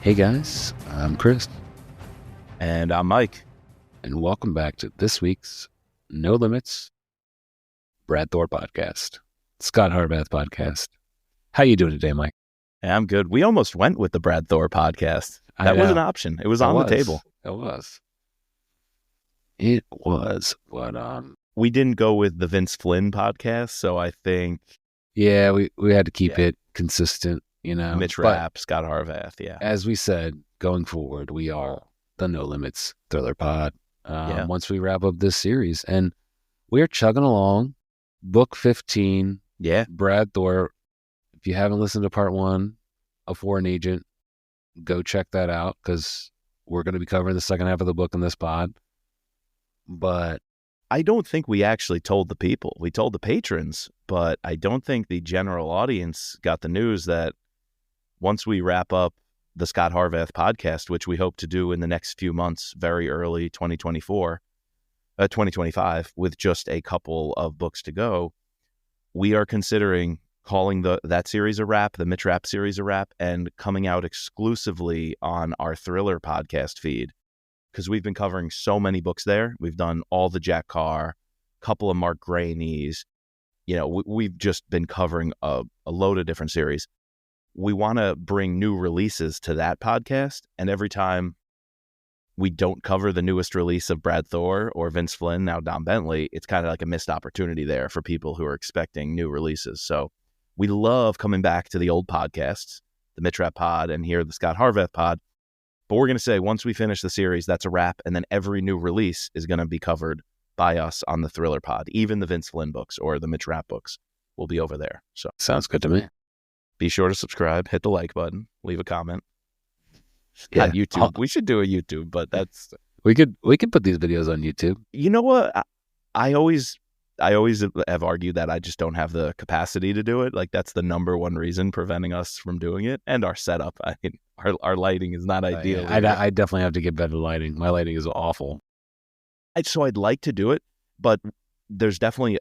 Hey guys, I'm Chris, And I'm Mike. and welcome back to this week's No Limits Brad Thor podcast, Scot Harvath podcast. How you doing today, Mike? Hey, I'm good. We almost went with the Brad Thor podcast. That was an option. It was on the table. It was, but We didn't go with the Vince Flynn podcast, so I think yeah, we had to keep it consistent, Mitch But Rapp, Scot Harvath, as we said, going forward, we are the No Limits Thriller Pod. Once we wrap up this series, and we're chugging along, book 15. Yeah. Brad Thor. If you haven't listened to part 1 of Foreign Agent, go check that out because we're going to be covering the second half of the book in this pod. But I don't think we actually told the people. We told the patrons, but I don't think the general audience got the news that once we wrap up the Scot Harvath podcast, which we hope to do in the next few months, very early 2025, with just a couple of books to go, we are considering calling that series a wrap, the Mitch Rapp series a wrap, and coming out exclusively on our Thriller podcast feed, because we've been covering so many books there. We've done all the Jack Carr, couple of Mark Graney's. We've just been covering a load of different series. We want to bring new releases to that podcast, and every time we don't cover the newest release of Brad Thor or Vince Flynn, now Don Bentley, it's kind of like a missed opportunity there for people who are expecting new releases. So we love coming back to the old podcasts, the Mitch Rapp pod and here the Scot Harvath pod. But we're going to say once we finish the series, that's a wrap, and then every new release is going to be covered by us on the Thriller pod. Even the Vince Flynn books or the Mitch Rapp books will be over there. So sounds good to me. Be sure to subscribe, hit the like button, leave a comment. Yeah, on YouTube. We should do a YouTube, but that's we could put these videos on YouTube. You know what? I always have argued that I just don't have the capacity to do it. Like, that's the number one reason preventing us from doing it, and our setup. I mean, our lighting is not ideal. I definitely have to get better lighting. My lighting is awful. So I'd like to do it, but there's definitely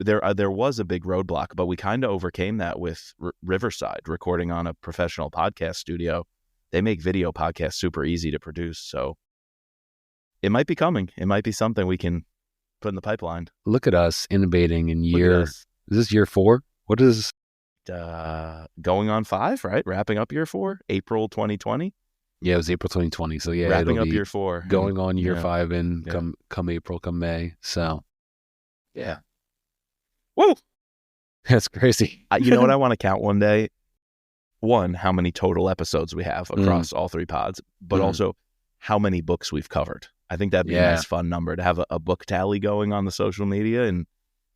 there was a big roadblock, but we kind of overcame that with Riverside, recording on a professional podcast studio. They make video podcasts super easy to produce, so it might be coming. It might be something we can put in the pipeline. Look at us innovating in is this year 4? What is going on 5, right? Wrapping up year 4, April 2020. Yeah, it was April 2020. So yeah, wrapping up year 4, going on year 5 in come April, come May. So yeah, whoa, that's crazy. You know what I want to count one day? One, how many total episodes we have across all 3 pods, but also how many books we've covered. I think that'd be a nice, fun number to have a book tally going on the social media, and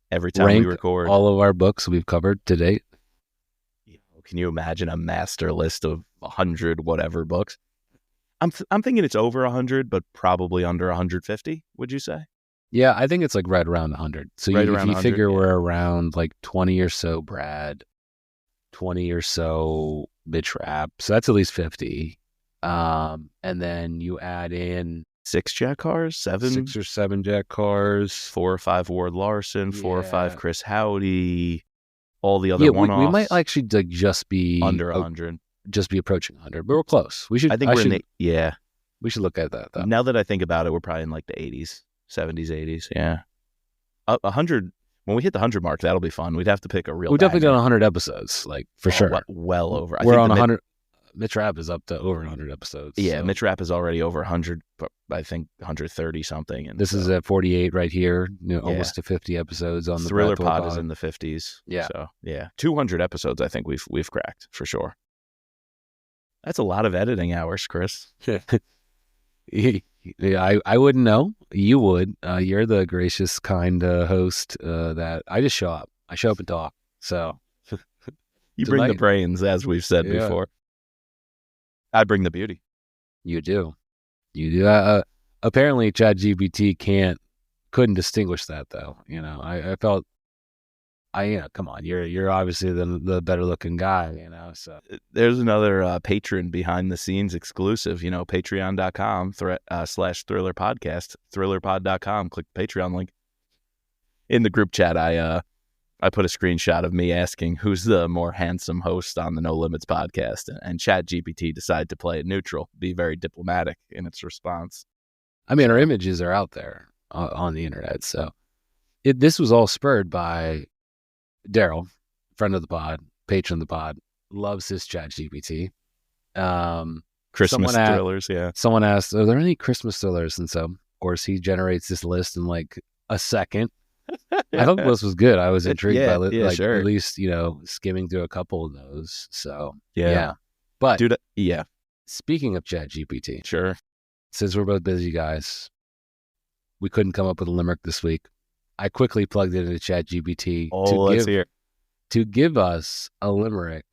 every time we record all of our books we've covered to date. Can you imagine a master list of 100 whatever books? I'm thinking it's over 100, but probably under 150. Would you say? Yeah, I think it's like right around 100. So if you figure we're around like 20 or so Brad, 20 or so Mitch Rapp, so that's at least 50. And then you add in 6 Jack Cars, 6 or 7 Jack Cars, 4 or 5 Ward Larson, 4 or 5 Chris Howdy, all the other one-offs. We might actually just be under 100, just be approaching 100, but we're close. We should. I think we should look at that though. Now that I think about it, we're probably in like the 80s, 70s, 80s. Yeah, 100. When we hit the 100 mark, that'll be fun. We'd have to pick a real. We've definitely done 100 episodes, like for sure. Well over. We're on 100. Mitch Rapp is up to over 100 episodes. Yeah, so. Mitch Rapp is already over 100, but I think 130 something. And this is at 48 right here, almost to 50 episodes on the Thriller Pod is in the 50s. Yeah, so 200 episodes. I think we've cracked for sure. That's a lot of editing hours, Chris. Yeah, I wouldn't know. You would. You're the gracious, kind host that I just show up. I show up and talk. So you bring the brains, as we've said before. I bring the beauty. You do. Apparently, ChatGPT couldn't distinguish that though. I felt. Come on, you're obviously the better looking guy, so. There's another patron behind the scenes exclusive, patreon.com/ThrillerPodcast, thrillerpod.com, click the Patreon link. In the group chat, I I put a screenshot of me asking who's the more handsome host on the No Limits podcast, and ChatGPT decided to play it neutral, be very diplomatic in its response. I mean, our images are out there on the internet. So this was all spurred by Daryl, friend of the pod, patron of the pod, loves his ChatGPT. Christmas thrillers, yeah. Someone asked, are there any Christmas thrillers? And so, of course, he generates this list in like a second. I thought the list was good. I was intrigued by at least, skimming through a couple of those. So, yeah. But, dude, speaking of ChatGPT, sure. Since we're both busy guys, we couldn't come up with a limerick this week. I quickly plugged it into ChatGPT to give us a limerick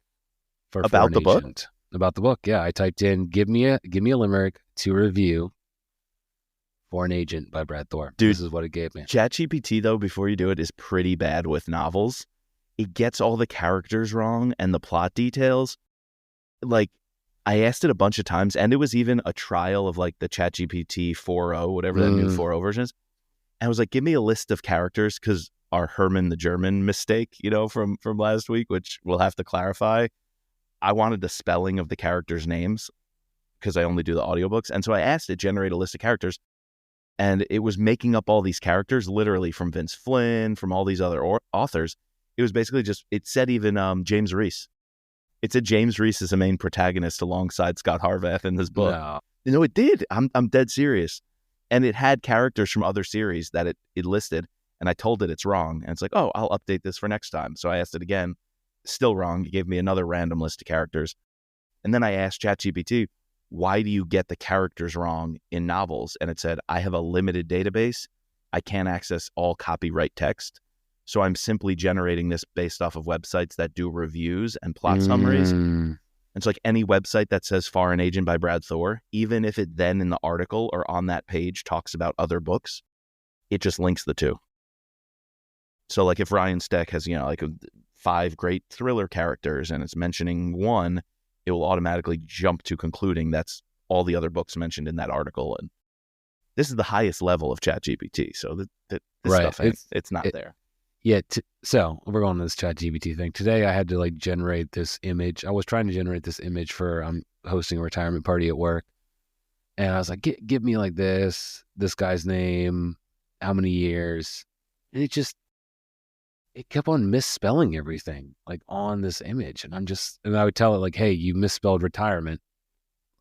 for about the book. About the book, yeah. I typed in give me a limerick to review Foreign Agent by Brad Thor. Dude, this is what it gave me. ChatGPT, though, before you do it, is pretty bad with novels. It gets all the characters wrong and the plot details. Like, I asked it a bunch of times, and it was even a trial of like the ChatGPT 4.0, whatever that new 4.0 version is. And I was like, give me a list of characters, because our Herman the German mistake, from last week, which we'll have to clarify. I wanted the spelling of the characters' names because I only do the audiobooks. And so I asked it generate a list of characters, and it was making up all these characters literally from Vince Flynn, from all these other authors. It was basically it said even James Reese. It said James Reese is the main protagonist alongside Scot Harvath in this book. No, it did. I'm dead serious. And it had characters from other series that it listed, and I told it it's wrong. And it's like, oh, I'll update this for next time. So I asked it again. Still wrong. It gave me another random list of characters. And then I asked ChatGPT, why do you get the characters wrong in novels? And it said, I have a limited database. I can't access all copyright text. So I'm simply generating this based off of websites that do reviews and plot summaries. And it's like any website that says Foreign Agent by Brad Thor, even if it then in the article or on that page talks about other books, it just links the two. So like if Ryan Steck has, 5 great thriller characters and it's mentioning one, it will automatically jump to concluding that's all the other books mentioned in that article. And this is the highest level of ChatGPT. So this stuff, it's not there. Yeah. So we're going to this ChatGPT thing. Today I had to generate this image. I was trying to generate this image for hosting a retirement party at work. And I was like, give me this guy's name, how many years. And it kept on misspelling everything on this image. And I would tell it hey, you misspelled retirement.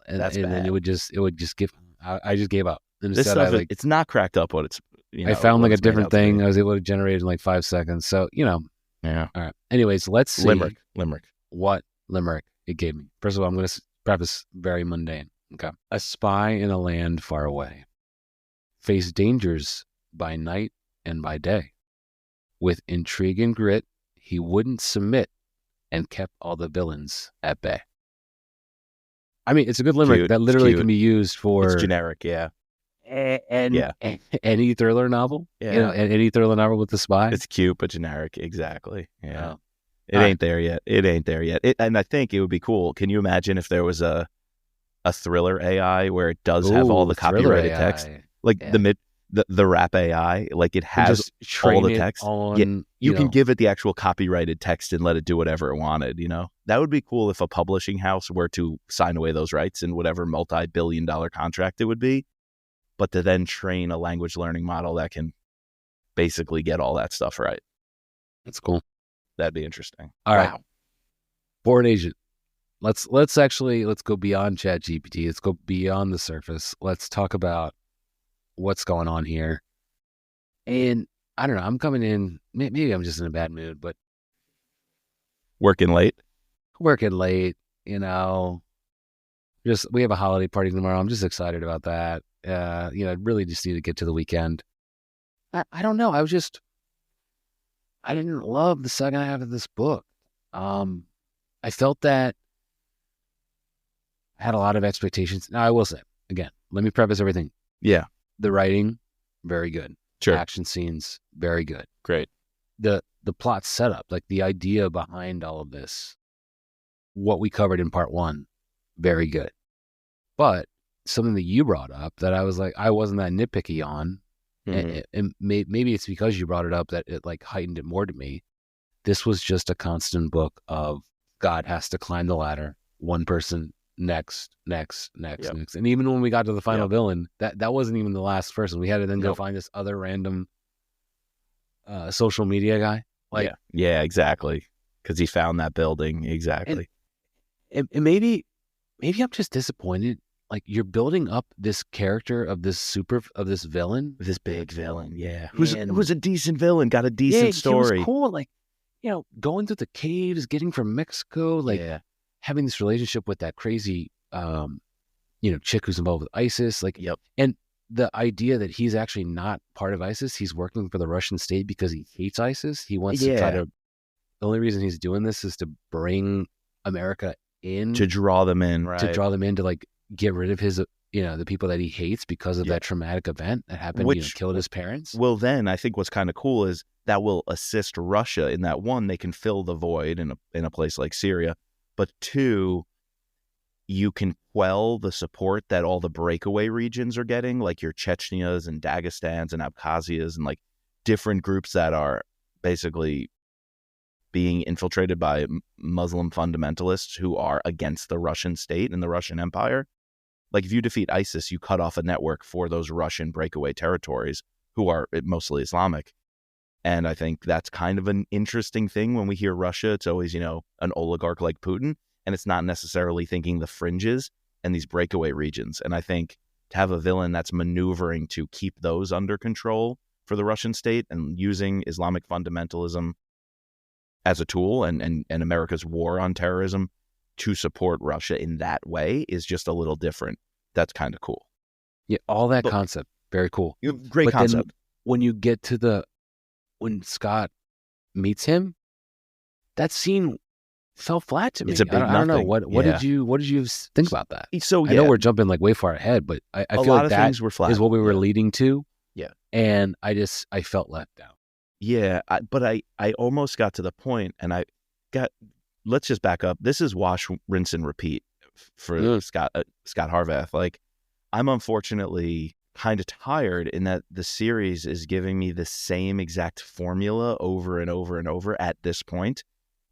And then it would just give, I just gave up. And this stuff, it's not cracked up what it's, I found a different thing. I was able to generate it in 5 seconds. So, yeah. All right. Anyways, let's see. Limerick. What limerick it gave me. First of all, I'm going to preface very mundane. Okay. A spy in a land far away faced dangers by night and by day. With intrigue and grit, he wouldn't submit and kept all the villains at bay. I mean, it's a good limerick that literally can be used for... It's generic, yeah. Any thriller novel. Yeah. Any thriller novel with a spy. It's cute, but generic. Exactly. Yeah. It ain't there yet. And I think it would be cool. Can you imagine if there was a thriller AI where it does have all the copyrighted text? The rap AI, it has all the text. You can give it the actual copyrighted text and let it do whatever it wanted, That would be cool if a publishing house were to sign away those rights in whatever multi-billion-dollar contract it would be, but to then train a language learning model that can basically get all that stuff right. That's cool. That'd be interesting. All right. Foreign Agent. Let's go beyond ChatGPT. Let's go beyond the surface. Let's talk about what's going on here. And I don't know, I'm coming in, maybe I'm just in a bad mood, but working late, just, we have a holiday party tomorrow. I'm just excited about that. Really just need to get to the weekend. I don't know. I didn't love the second half of this book. I felt that I had a lot of expectations. Now I will say, again, let me preface everything. Yeah. The writing, very good. Sure. Action scenes, very good. Great. The plot setup, the idea behind all of this, what we covered in part 1, very good. But something that you brought up that I was I wasn't that nitpicky on, and maybe it's because you brought it up that it heightened it more to me, this was just a constant book of God has to climb the ladder, one person next. And even when we got to the final villain, that wasn't even the last person. We had to then go find this other random social media guy. Like, yeah, exactly. Because he found that building. Exactly. And maybe I'm just disappointed. Like, you're building up this character of this villain, this big villain, who's a decent villain, got a decent story. He was cool. Like, going through the caves, getting from Mexico, like having this relationship with that crazy, chick who's involved with ISIS. Like, and the idea that he's actually not part of ISIS, he's working for the Russian state because he hates ISIS. He wants to try to. The only reason he's doing this is to bring America in, to draw them in, right? To draw them in to like get rid of his, the people that he hates because of that traumatic event that happened, which killed his parents. Well, then I think what's kind of cool is that will assist Russia in that, one, they can fill the void in a place like Syria, but two, you can quell the support that all the breakaway regions are getting, like your Chechnyas and Dagestans and Abkhazias and like different groups that are basically being infiltrated by Muslim fundamentalists who are against the Russian state and the Russian Empire. Like, if you defeat ISIS, you cut off a network for those Russian breakaway territories who are mostly Islamic. And I think that's kind of an interesting thing. When we hear Russia, it's always, an oligarch like Putin, and it's not necessarily thinking the fringes and these breakaway regions. And I think to have a villain that's maneuvering to keep those under control for the Russian state and using Islamic fundamentalism as a tool and America's war on terrorism to support Russia in that way is just a little different. That's kind of cool. Yeah, all that concept, very cool. Great concept. Then when you get to when Scott meets him, that scene fell flat to me. It's a big I don't know. What did you think about that? So I know we're jumping like way far ahead, but I feel like that things were flat. Is what we were leading to. Yeah. And I felt let down. Yeah, but I almost got to the point, and let's just back up. This is wash, rinse, and repeat for Scott Harvath. Like, I'm unfortunately kind of tired in that the series is giving me the same exact formula over and over and over at this point.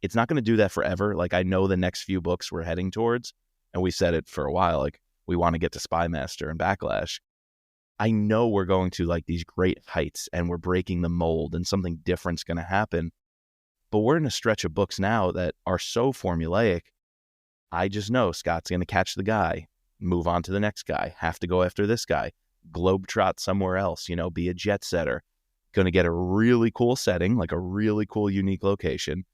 It's not going to do that forever. Like, I know the next few books we're heading towards, and we said it for a while, like, we want to get to Spy Master and Backlash. I know we're going to like these great heights and we're breaking the mold and something different's going to happen. But we're in a stretch of books now that are so formulaic. I just know Scott's going to catch the guy, move on to the next guy, have to go after this guy, globetrot somewhere else, be a jet setter, going to get a really cool setting, like a really cool, unique location.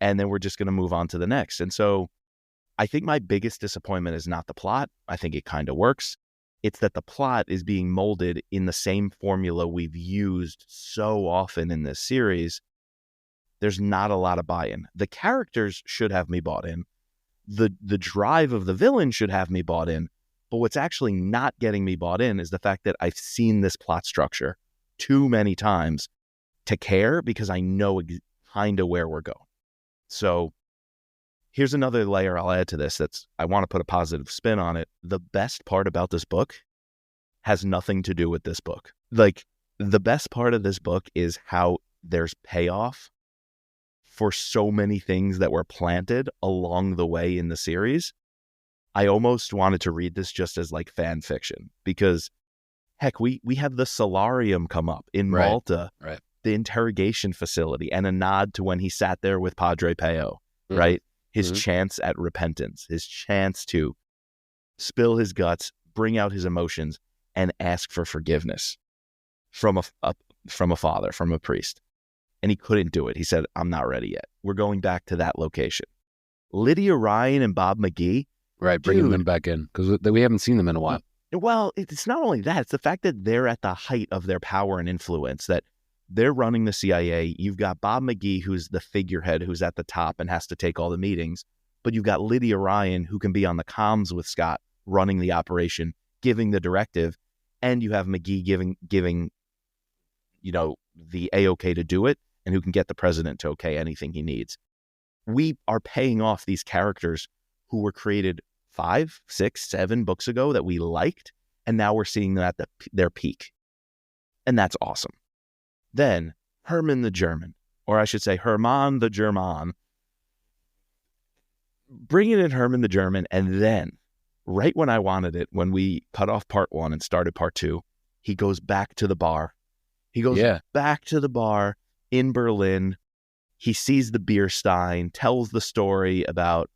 And then we're just going to move on to the next. And so I think my biggest disappointment is not the plot. I think it kind of works. It's that the plot is being molded in the same formula we've used so often in this series. There's not a lot of buy-in. The characters should have me bought in. The drive of the villain should have me bought in. But what's actually not getting me bought in is the fact that I've seen this plot structure too many times to care, because I know kind of where we're going. So here's another layer I'll add to this. I want to put a positive spin on it. The best part about this book has nothing to do with this book. Like, the best part of this book is how there's payoff for so many things that were planted along the way in the series. I almost wanted to read this just as like fan fiction, because heck, we have the solarium come up in Malta, right? The interrogation facility, and a nod to when he sat there with Padre Pio, right? His chance at repentance, his chance to spill his guts, bring out his emotions, and ask for forgiveness from a father, from a priest. And he couldn't do it. He said, I'm not ready yet. We're going back to that location. Lydia Ryan and Bob McGee. Right, bringing them back in, because we haven't seen them in a while. Well, it's not only that. It's the fact that they're at the height of their power and influence, that they're running the CIA. You've got Bob McGee, who's the figurehead, who's at the top and has to take all the meetings. But you've got Lydia Ryan, who can be on the comms with Scott, running the operation, giving the directive. And you have McGee giving the A-OK to do it, and who can get the president to okay anything he needs. We are paying off these characters who were created 5, 6, 7 books ago that we liked, and now we're seeing them at their peak. And that's awesome. Then Herman the German. or I should say Hermann the German, bringing in Herman the German, and then, right when I wanted it, when we cut off part 1 and started part 2, he goes back to the bar. He goes back to the bar in Berlin. He sees the beer stein, tells the story about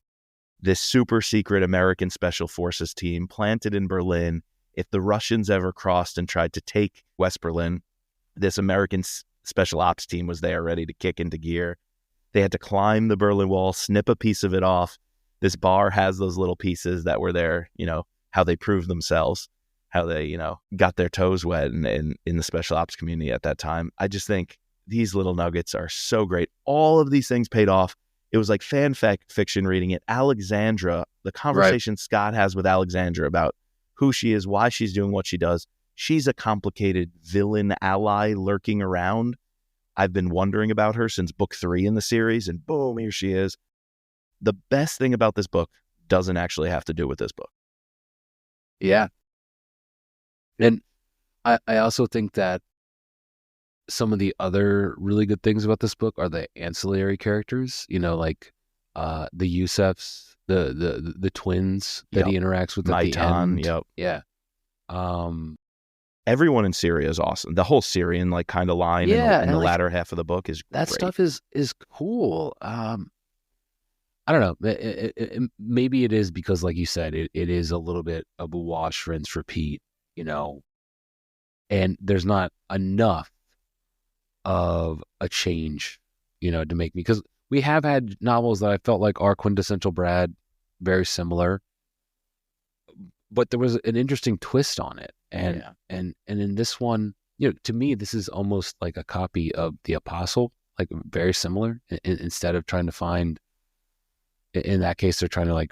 this super secret American Special Forces team planted in Berlin. If the Russians ever crossed and tried to take West Berlin, this American Special Ops team was there ready to kick into gear. They had to climb the Berlin Wall, snip a piece of it off. This bar has those little pieces that were there, how they proved themselves, how they, got their toes wet in the Special Ops community at that time. I just think these little nuggets are so great. All of these things paid off. It was like fan fiction reading it. Alexandra, the conversation Scott has with Alexandra about who she is, why she's doing what she does. She's a complicated villain ally lurking around. I've been wondering about her since book 3 in the series, and boom, here she is. The best thing about this book doesn't actually have to do with this book. Yeah. And I also think that some of the other really good things about this book are the ancillary characters, like the Yusefs, the twins that he interacts with at the end. Yeah. Everyone in Syria is awesome. The whole Syrian kind of line in the latter half of the book is that great. stuff is cool. I don't know. Maybe it is because, like you said, it is a little bit of a wash, rinse, repeat, and there's not enough of a change, to make me, because we have had novels that I felt like are quintessential Brad, very similar, but there was an interesting twist on it. And in this one, to me, this is almost like a copy of The Apostle, like very similar. Instead of trying to find, in that case, they're trying to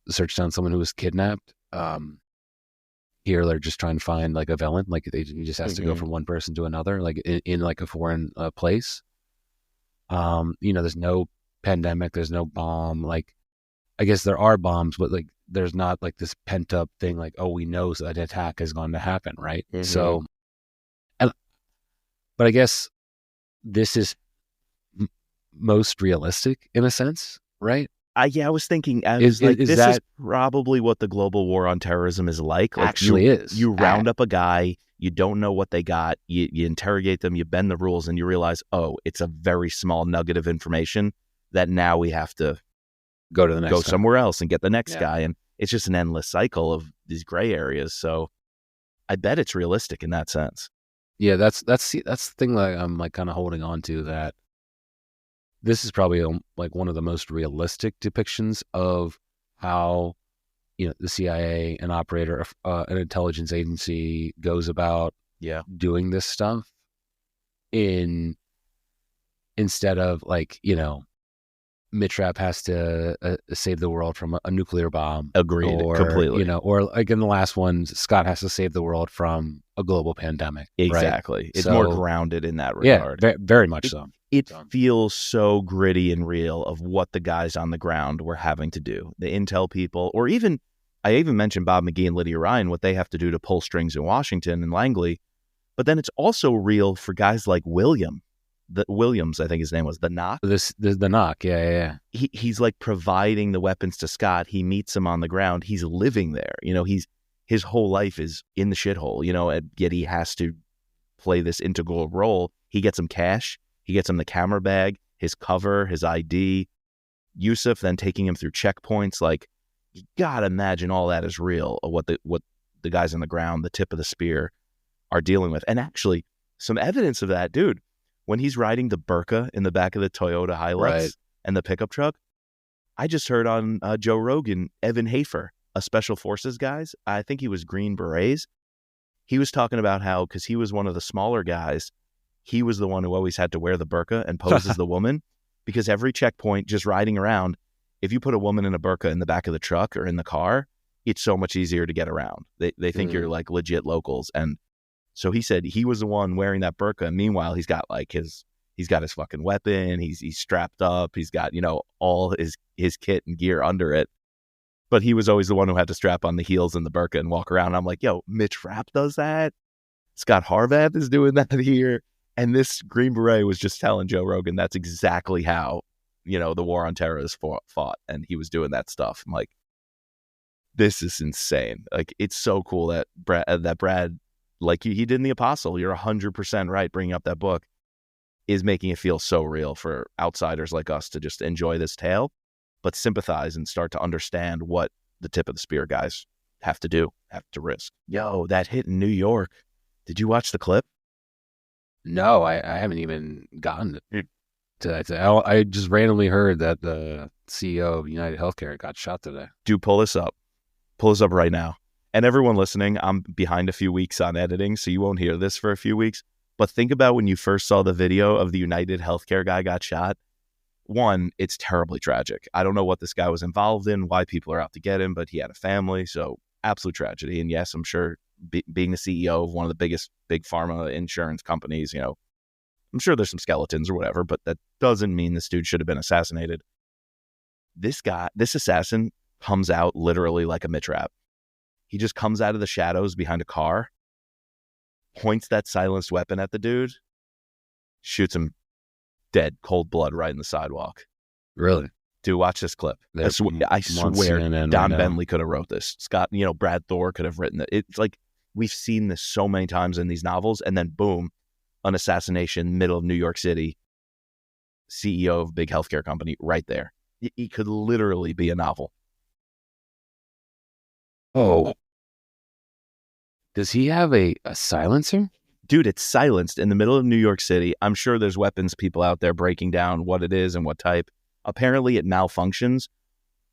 search down someone who was kidnapped. Here they're just trying to find a villain. He just has to go from one person to another, in a foreign place. There's no pandemic, there's no bomb. I guess there are bombs, but there's not this pent up thing. We know that an attack is going to happen, right? So, but I guess this is most realistic in a sense, right? I was thinking, this is probably what the global war on terrorism is like. You round up a guy, you don't know what they got, you interrogate them, you bend the rules, and you realize, it's a very small nugget of information that now we have to go to the next go somewhere else and get the next guy. And it's just an endless cycle of these gray areas. So I bet it's realistic in that sense. Yeah, that's the thing that I'm kind of holding on to, that this is probably one of the most realistic depictions of how, the CIA, an operator, an intelligence agency, goes about doing this stuff instead of Mitrap has to save the world from a nuclear bomb. Agreed, completely. Or in the last one, Scott has to save the world from a global pandemic. Exactly. Right? It's more grounded in that regard. Yeah, very much so. It feels so gritty and real of what the guys on the ground were having to do. The intel people, or I even mentioned Bob McGee and Lydia Ryan, what they have to do to pull strings in Washington and Langley. But then it's also real for guys like Williams, I think his name was, the Knock. The Knock, yeah. He's providing the weapons to Scott. He meets him on the ground. He's living there. His whole life is in the shithole, yet he has to play this integral role. He gets him cash. He gets him the camera bag, his cover, his ID. Yusef then taking him through checkpoints. You gotta imagine all that is real, of what the guys on the ground, the tip of the spear, are dealing with. And actually, some evidence of that, dude. When he's riding the Burka in the back of the Toyota Hilux and the pickup truck, I just heard on Joe Rogan, Evan Hafer, a Special Forces guys, I think he was Green Berets. He was talking about how, because he was one of the smaller guys, he was the one who always had to wear the burqa and pose as the woman, because every checkpoint, just riding around, if you put a woman in a burqa in the back of the truck or in the car, it's so much easier to get around. They think you're legit locals. And so he said he was the one wearing that burqa. And meanwhile, he's got he's got his fucking weapon. He's strapped up. He's got, all his kit and gear under it. But he was always the one who had to strap on the heels and the burqa and walk around. I'm like, yo, Mitch Rapp does that. Scott Harvath is doing that here. And this Green Beret was just telling Joe Rogan that's exactly how, the war on terror is fought. And he was doing that stuff. I'm like, this is insane. Like, it's so cool that Brad, like he did in The Apostle, you're 100% right bringing up that book, is making it feel so real for outsiders like us to just enjoy this tale, but sympathize and start to understand what the tip of the spear guys have to risk. Yo, that hit in New York. Did you watch the clip? No, I haven't even gotten to that. I just randomly heard that the CEO of United Healthcare got shot today. Dude, pull this up. Pull this up right now. And everyone listening, I'm behind a few weeks on editing, so you won't hear this for a few weeks. But think about when you first saw the video of the United Healthcare guy got shot. One, it's terribly tragic. I don't know what this guy was involved in, why people are out to get him, but he had a family, so absolute tragedy. And yes, I'm sure being the CEO of one of the biggest big pharma insurance companies, I'm sure there's some skeletons or whatever, but that doesn't mean this dude should have been assassinated. This assassin comes out literally like a Mitrap. He just comes out of the shadows behind a car, points that silenced weapon at the dude, shoots him dead, cold blood right in the sidewalk. Really? Dude, watch this clip. I swear Don Bentley could have wrote this. Scott, Brad Thor could have written it. It's like we've seen this so many times in these novels, and then boom, an assassination, middle of New York City, CEO of a big healthcare company right there. He could literally be a novel. Oh. Does he have a silencer? Dude, it's silenced in the middle of New York City. I'm sure there's weapons people out there breaking down what it is and what type. Apparently it malfunctions,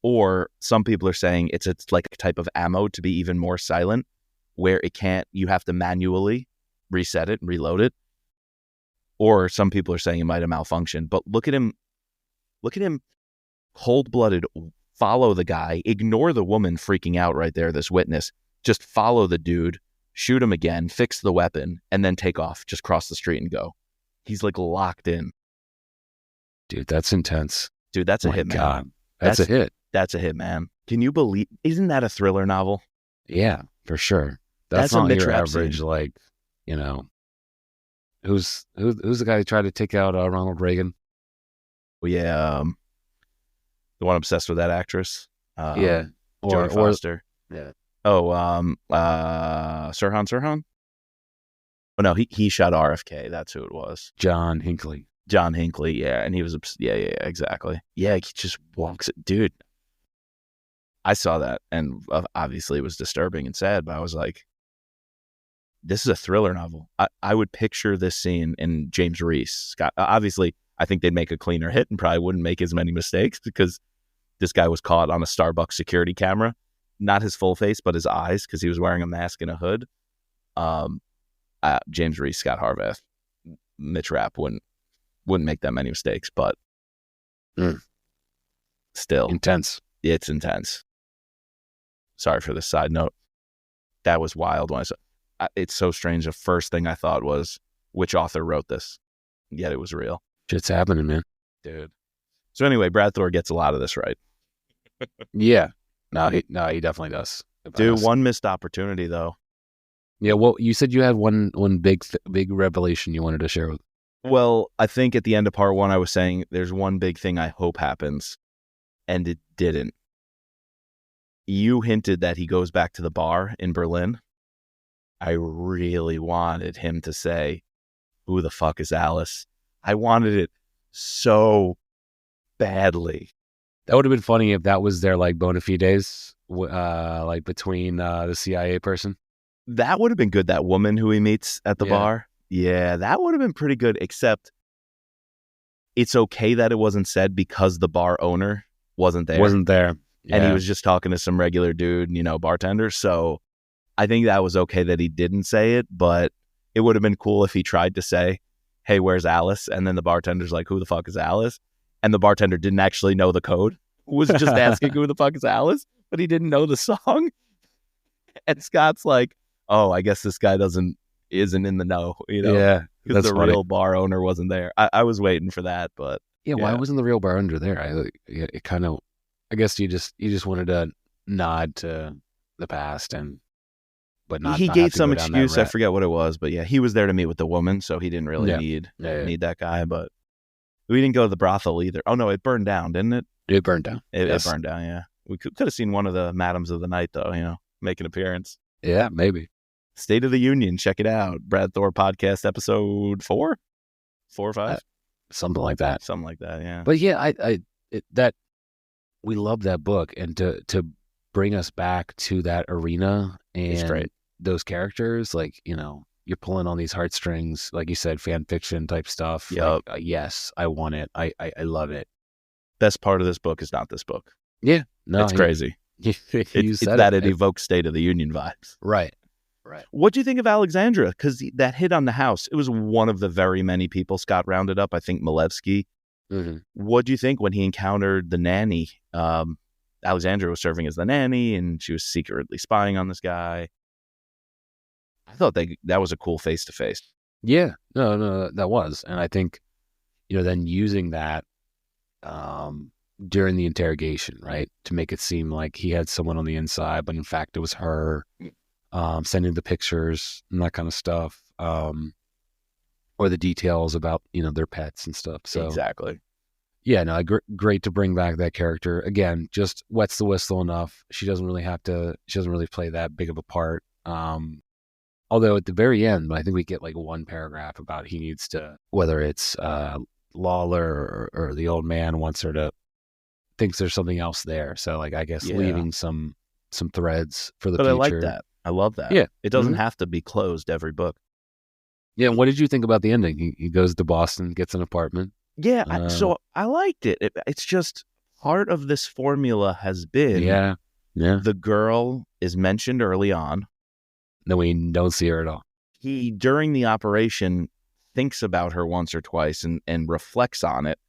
or some people are saying it's like a type of ammo to be even more silent, where you have to manually reset it and reload it. Or some people are saying it might have malfunctioned. But look at him, cold-blooded, follow the guy, ignore the woman freaking out right there, this witness, just follow the dude, shoot him again, fix the weapon, and then take off, just cross the street and go. He's like locked in. Dude, that's intense. Dude, that's a hit, man. God. That's a hit. That's a hit, man. Can you believe, isn't that a thriller novel? Yeah, for sure. That's not your average, like, who's the guy who tried to take out Ronald Reagan? Well, yeah, the one obsessed with that actress. Yeah. Jodie Foster. Yeah. Oh, Sirhan? Oh, no, he shot RFK. That's who it was. John Hinckley, yeah. And he was, yeah, exactly. Yeah, he just walks it. Dude, I saw that, and obviously it was disturbing and sad, but I was like, this is a thriller novel. I would picture this scene in James Reese. Scott, obviously, I think they'd make a cleaner hit and probably wouldn't make as many mistakes because this guy was caught on a Starbucks security camera. Not his full face, but his eyes, because he was wearing a mask and a hood. James Reese, Scott Harvath, Mitch Rapp wouldn't make that many mistakes, but still intense. It's intense. Sorry for the side note. That was wild when I saw. It's so strange. The first thing I thought was, which author wrote this? Yet it was real. Shit's happening, man. Dude. So anyway, Brad Thor gets a lot of this right. Yeah. No, he definitely does. Dude, one missed opportunity though. Yeah, well, you said you had one big revelation you wanted to share with. Well, I think at the end of part one, I was saying there's one big thing I hope happens, and it didn't. You hinted that he goes back to the bar in Berlin. I really wanted him to say, "Who the fuck is Alice?" I wanted it so badly. That would have been funny if that was their like bona fides, like between the CIA person. That would have been good. That woman who he meets at the bar. Yeah, that would have been pretty good, except it's okay that it wasn't said because the bar owner wasn't there. Yeah. And he was just talking to some regular dude, bartender. So I think that was okay that he didn't say it, but it would have been cool if he tried to say, "Hey, where's Alice?" And then the bartender's like, "Who the fuck is Alice?" And the bartender didn't actually know the code, was just asking who the fuck is Alice, but he didn't know the song. And Scott's like, "Oh, I guess this guy isn't in the know, Yeah, because the real bar owner wasn't there." I was waiting for that, but why wasn't the real bar owner there? It kind of, I guess you just wanted to nod to the past, and but not he not gave have to some go down excuse. that I route. forget what it was, but yeah, he was there to meet with the woman, so he didn't really need that guy. But we didn't go to the brothel either. Oh no, it burned down, didn't it? It burned down. It burned down. Yeah, we could have seen one of the madams of the night though. Make an appearance. Yeah, maybe. State of the Union. Check it out. Brad Thor podcast episode 4 or 5, something like that. Yeah. But yeah, that we love that book, and to bring us back to that arena and those characters, like, you're pulling on these heartstrings, like you said, fan fiction type stuff. Yep. Like, yes, I want it. I love it. Best part of this book is not this book. Yeah, no, it's crazy. It's that it evokes State of the Union vibes. Right. What do you think of Alexandra? Because that hit on the house, it was one of the very many people Scott rounded up. I think Milevsky. Mm-hmm. What do you think when he encountered the nanny? Alexandra was serving as the nanny, and she was secretly spying on this guy. I thought that was a cool face-to-face. Yeah, no, that was. And I think, then using that during the interrogation, right, to make it seem like he had someone on the inside, but in fact it was her, sending the pictures and that kind of stuff, or the details about, their pets and stuff. So exactly. Yeah, no, great to bring back that character. Again, just wets the whistle enough. She doesn't really play that big of a part. Although at the very end, I think we get like one paragraph about he needs to, whether it's Lawler or the old man thinks there's something else there. So like, I guess leaving some threads for the future. But I like that. I love that. Yeah. It doesn't have to be closed every book. Yeah. And what did you think about the ending? He goes to Boston, gets an apartment. Yeah. So I liked it. It's just part of this formula has been the girl is mentioned early on. Then we don't see her at all. He, during the operation, thinks about her once or twice and reflects on it,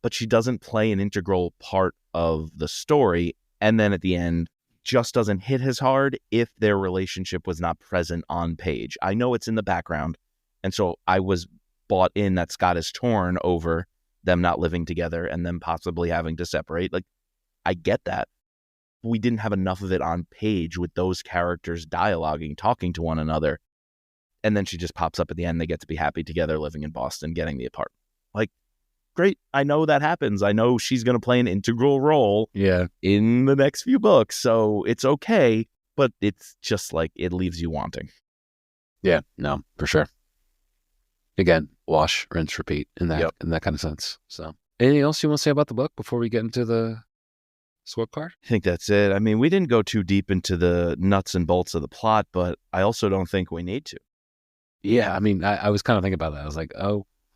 but she doesn't play an integral part of the story. And then at the end, just doesn't hit as hard if their relationship was not present on page. I know it's in the background. And so I was bought in that Scott is torn over them not living together and them possibly having to separate. Like, I get that. We didn't have enough of it on page with those characters dialoguing, talking to one another. And then she just pops up at the end. They get to be happy together, living in Boston, getting the apartment. Like, great. I know that happens. I know she's going to play an integral role in the next few books. So it's okay. But it's just like, it leaves you wanting. Yeah, no, for sure. Again, wash, rinse, repeat in that kind of sense. So anything else you want to say about the book before we get into the scorecard? I think that's it. I mean, we didn't go too deep into the nuts and bolts of the plot, but I also don't think we need to. Yeah, I mean, I was kind of thinking about that. I was like,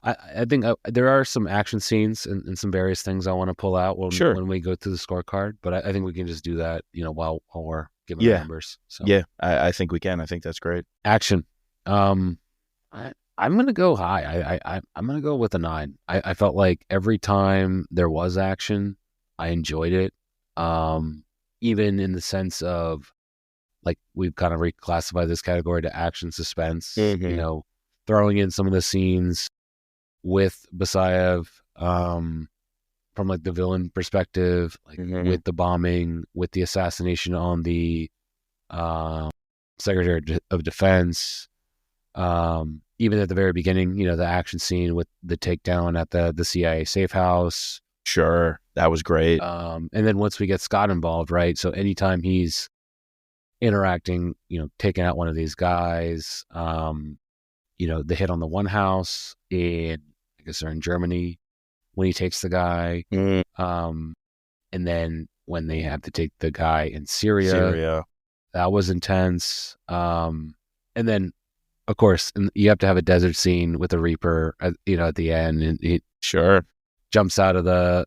I think there are some action scenes and some various things I want to pull out when we go through the scorecard, but I think we can just do that, while we're giving the numbers. So. Yeah, I think we can. I think that's great. Action. I'm going to go high. I'm going to go with a 9. I felt like every time there was action, I enjoyed it. Even in the sense of, like, we've kind of reclassified this category to action suspense, throwing in some of the scenes with Basayev, from like the villain perspective, like with the bombing, with the assassination on the Secretary of Defense, even at the very beginning, the action scene with the takedown at the CIA safe house. Sure, that was great. And then once we get Scott involved, right? So anytime he's interacting, taking out one of these guys, the hit on the one house in, I guess they're in Germany, when he takes the guy, and then when they have to take the guy in Syria, that was intense. And then, of course, you have to have a desert scene with a Reaper, at the end, and he jumps out of the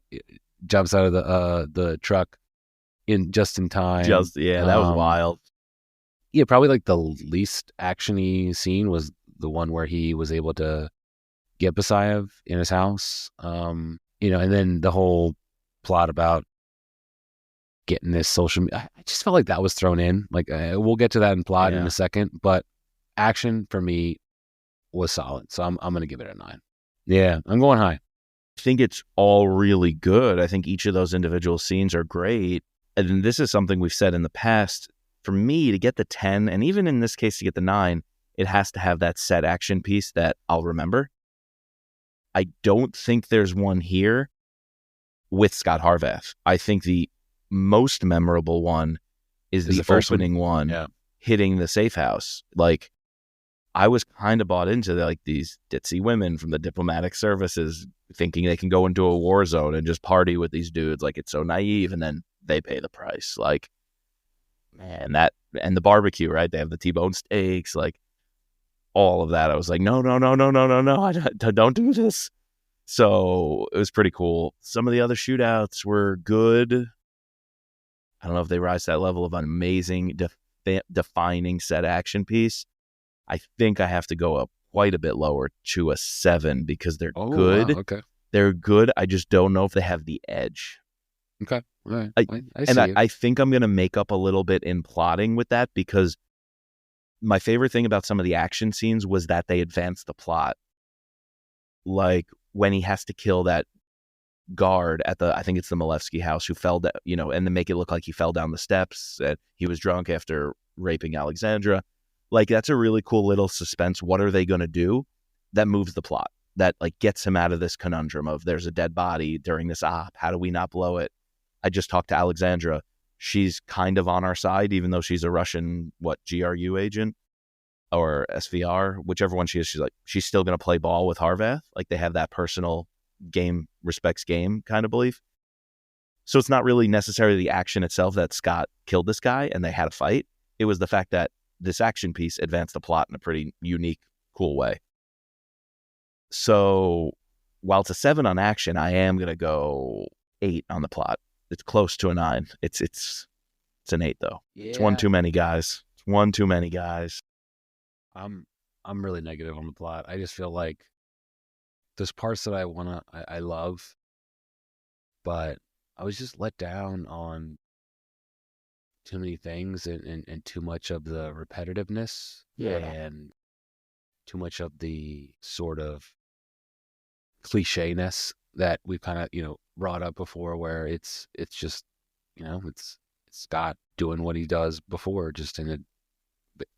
truck just in time. That was wild. Yeah, probably like the least actiony scene was the one where he was able to get Basayev in his house. And then the whole plot about getting this social media, I just felt like that was thrown in. Like, we'll get to that in plot in a second, but action for me was solid. So I'm going to give it a 9. Yeah, I'm going high. I think it's all really good. I think each of those individual scenes are great. And this is something we've said in the past. for me to get the 10, and even in this case to get the 9, it has to have that set action piece that I'll remember. I don't think there's one here with Scot Harvath. I think the most memorable one is the opening one hitting the safe house. Like, I was kind of bought into like these ditzy women from the diplomatic services thinking they can go into a war zone and just party with these dudes. Like, it's so naive, and then they pay the price. Like, man, that, and the barbecue, right? They have the T-bone steaks, like all of that. I was like, no, don't do this. So it was pretty cool. Some of the other shootouts were good. I don't know if they rise to that level of an amazing defining set action piece. I think I have to go up quite a bit lower to a 7 because they're good. Wow, okay. They're good. I just don't know if they have the edge. Okay. Right. I think I'm going to make up a little bit in plotting with that, because my favorite thing about some of the action scenes was that they advanced the plot. Like when he has to kill that guard at I think it's the Malevsky house, who fell down, and then make it look like he fell down the steps and he was drunk after raping Alexandra. Like, that's a really cool little suspense. What are they going to do? That moves the plot. That like gets him out of this conundrum of there's a dead body during this op. How do we not blow it? I just talked to Alexandra. She's kind of on our side, even though she's a Russian, GRU agent or SVR, whichever one she is. She's still going to play ball with Harvath. Like, they have that personal game respects game kind of belief. So it's not really necessarily the action itself that Scot killed this guy and they had a fight. It was the fact that this action piece advanced the plot in a pretty unique, cool way. So while it's a 7 on action, I am going to go 8 on the plot. It's close to a 9. It's an 8 though. Yeah. It's one too many guys. I'm really negative on the plot. I just feel like there's parts that I love, but I was just let down on too many things and too much of the repetitiveness and too much of the sort of cliche-ness that we've kind of, brought up before, where it's just, it's Scott doing what he does before, just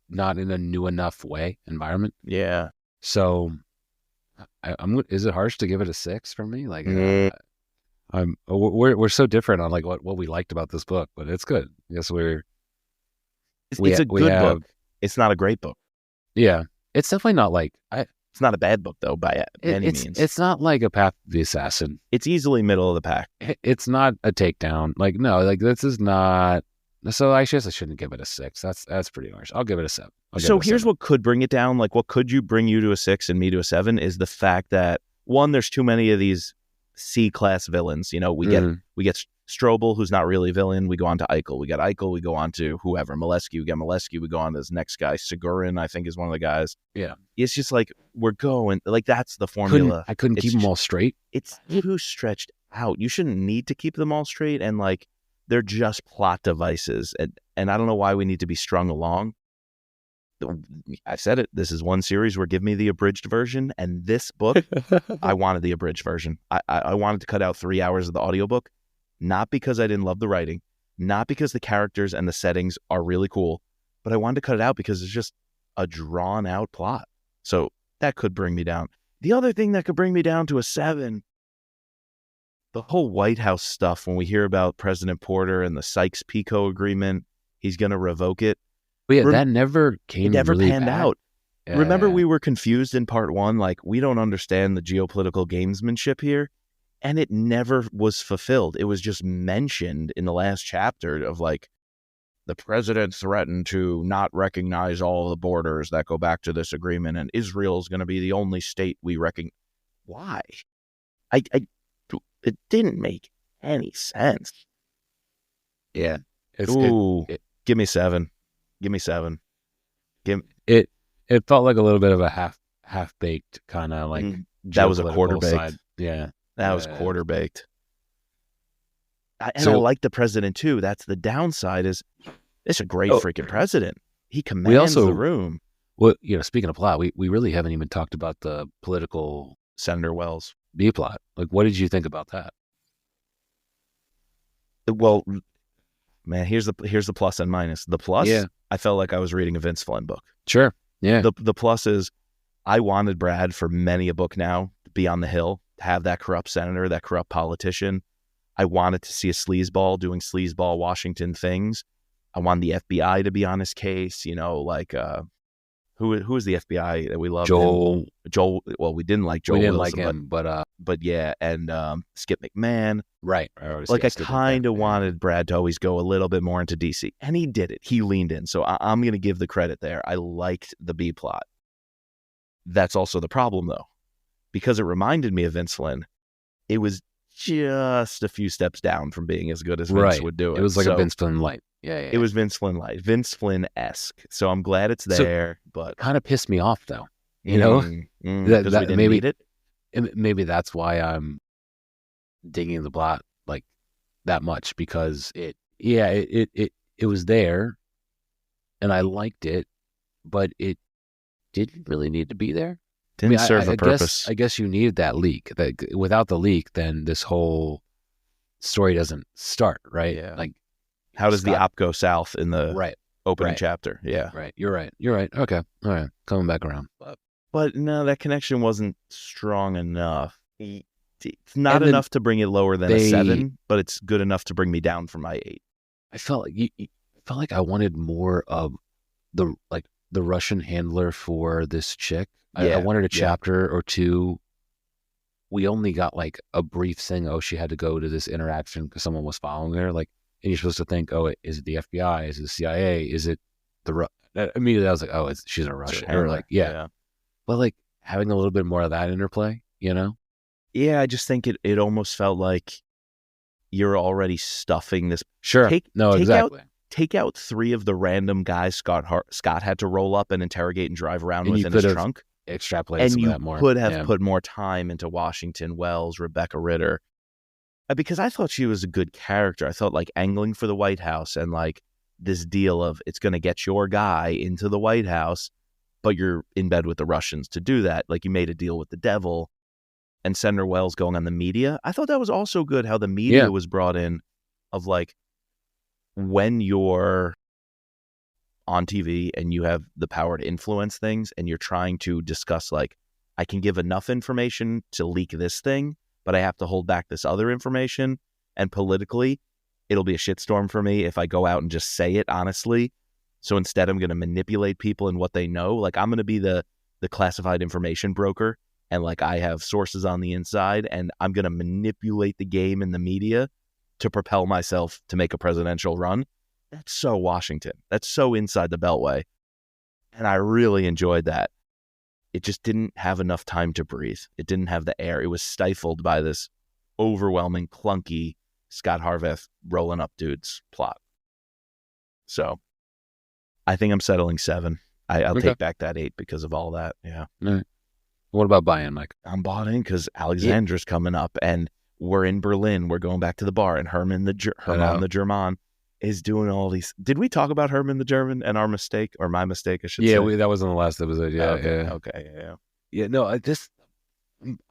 not in a new enough environment. Yeah. So is it harsh to give it a 6 for me? Like, we're so different on like what we liked about this book, but it's good. I guess it's a good book. It's not a great book. Yeah, it's definitely not like it's not a bad book though by any means. It's not like a Path of the Assassin. It's easily middle of the pack. It's not a takedown. Like, no, like this is not. So I guess I shouldn't give it a 6. That's pretty harsh. I'll give it a 7. So here's what could bring it down. Like, what could bring you to a 6 and me to a 7 is the fact that, one, there's too many of these C-class villains. We get Strobel, who's not really a villain. We go on to Eichel. We got Eichel. We go on to whoever. Molesky. We get Molesky. We go on to this next guy. Sigurin, I think, is one of the guys. Yeah. It's just like, we're going, like, that's the formula. I couldn't keep them all straight. It's too stretched out. You shouldn't need to keep them all straight. And like, they're just plot devices. And I don't know why we need to be strung along. I said it. This is one series where give me the abridged version. And this book, I wanted the abridged version. I wanted to cut out 3 hours of the audiobook, not because I didn't love the writing, not because the characters and the settings are really cool, but I wanted to cut it out because it's just a drawn out plot. So that could bring me down. The other thing that could bring me down to a 7, the whole White House stuff, when we hear about President Porter and the Sykes-Picot agreement, he's going to revoke it. But yeah, that never came. It never really panned out. Yeah. Remember, we were confused in part 1, like, we don't understand the geopolitical gamesmanship here, and it never was fulfilled. It was just mentioned in the last chapter of like, the president threatened to not recognize all the borders that go back to this agreement, and Israel's going to be the only state we recognize. Why? It didn't make any sense. Yeah. Give me 7. Give me 7. It felt like a little bit of a half baked kind of like that was a quarter baked. Yeah. That was quarter baked. I like the president too. That's the downside, is it's a great freaking president. He commands the room. Well, speaking of plot, we really haven't even talked about the political Senator Wells B plot. Like, what did you think about that? Well, man, here's the plus and minus. The plus, Yeah. I felt like I was reading a Vince Flynn book. Sure. Yeah. The plus is I wanted Brad for many a book now to be on the Hill, to have that corrupt senator, that corrupt politician. I wanted to see a sleazeball doing sleazeball Washington things. I wanted the FBI to be on his case, like who was the FBI that we loved? Joel. Well, we didn't like Joel. We didn't Wilson, like him, but yeah, and Skip McMahon. Right. I kind of wanted Brad to always go a little bit more into DC, and he did it. He leaned in, so I'm going to give the credit there. I liked the B plot. That's also the problem, though, because it reminded me of Vince Flynn. It was just a few steps down from being as good as Vince would do it. It was like a Vince Flynn light. Yeah. It was Vince Flynn light, Vince Flynn-esque. So I'm glad it's there, but kind of pissed me off though. Because we didn't need it. Maybe that's why I'm digging the plot like that much, because it was there, and I liked it, but it didn't really need to be there. Didn't serve a purpose. I guess you needed that leak. That without the leak, then this whole story doesn't start, right? Yeah. Like, how does the op go south in the opening chapter? Yeah. Right. You're right. Okay. All right. Coming back around. But no, that connection wasn't strong enough. It's not enough to bring it lower than a 7, but it's good enough to bring me down from my 8. I felt like I wanted more of the Russian handler for this chick. I wanted a chapter or two. We only got like a brief thing. Oh, she had to go to this interaction because someone was following her. Like, and you're supposed to think, oh, is it the FBI? Is it the CIA? Is it the immediately I was like, oh, she's a Russian. Or like, yeah. But like having a little bit more of that interplay, Yeah, I just think it almost felt like you're already stuffing this. Sure. Exactly. Take out 3 of the random guys Scott had to roll up and interrogate and drive around with in his trunk. Extrapolate some of that more. And you could have put more time into Washington Wells, Rebecca Ritter. Because I thought she was a good character. I thought like angling for the White House and like this deal of it's going to get your guy into the White House, but you're in bed with the Russians to do that. Like you made a deal with the devil. And Senator Wells going on the media. I thought that was also good how the media was brought in of like when you're on TV and you have the power to influence things and you're trying to discuss like, I can give enough information to leak this thing, but I have to hold back this other information. And politically, it'll be a shitstorm for me if I go out and just say it honestly. So instead, I'm going to manipulate people in what they know. Like I'm going to be the classified information broker. And like I have sources on the inside and I'm going to manipulate the game in the media to propel myself to make a presidential run. That's so Washington. That's so inside the Beltway. And I really enjoyed that. It just didn't have enough time to breathe. It didn't have the air. It was stifled by this overwhelming, clunky Scott Harvath rolling up dudes plot. So I think I'm settling 7. I'll take back that 8 because of all that. Yeah. All right. What about buy-in, Mike? I'm bought in because Alexandra's coming up and we're in Berlin. We're going back to the bar and Herman the German is doing all these. Did we talk about Herman the German and our mistake or my mistake, I should say? Yeah, that was in the last episode. Yeah. Okay. Yeah, no, I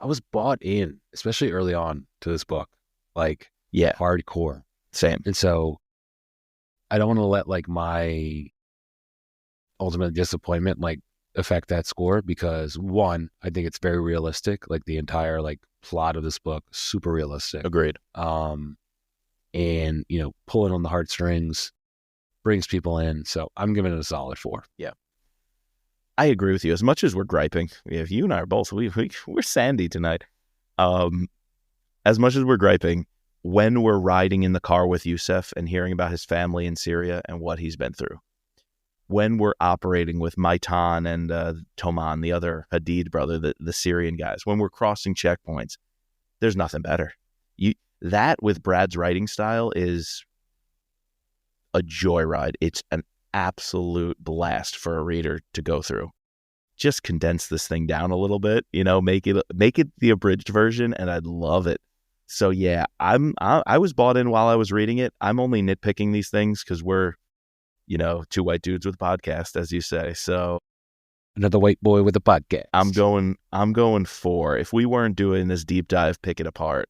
was bought in, especially early on to this book. Like, hardcore. Same. And so I don't want to let like my ultimate disappointment like affect that score because one, I think it's very realistic. Like the entire like plot of this book, super realistic. Agreed. And pulling on the heartstrings brings people in. So I'm giving it a solid 4. Yeah. I agree with you. As much as we're griping, you and I are both, we're sandy tonight. As much as we're griping, when we're riding in the car with Yusef and hearing about his family in Syria and what he's been through, when we're operating with Maitan and Toman, the other Hadid brother, the Syrian guys, when we're crossing checkpoints, there's nothing better. That with Brad's writing style is a joyride. It's an absolute blast for a reader to go through. Just condense this thing down a little bit, make it the abridged version, and I'd love it. So yeah, I was bought in while I was reading it. I'm only nitpicking these things because we're, 2 white dudes with a podcast, as you say. So another white boy with a podcast. I'm going 4. If we weren't doing this deep dive, pick it apart,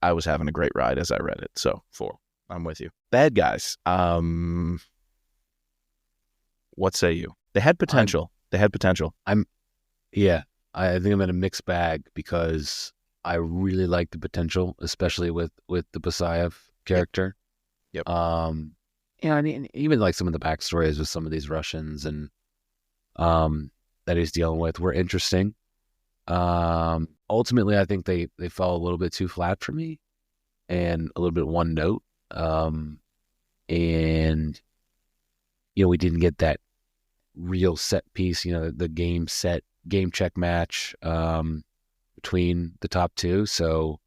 I was having a great ride as I read it. So 4. I'm with you. Bad guys. What say you? They had potential. Yeah, I think I'm in a mixed bag because I really like the potential, especially with the Basayev character. Yep. Yeah, and even like some of the backstories with some of these Russians and that he's dealing with were interesting. Ultimately, I think they fell a little bit too flat for me and a little bit one note. And we didn't get that real set piece, the game check match between the top two. So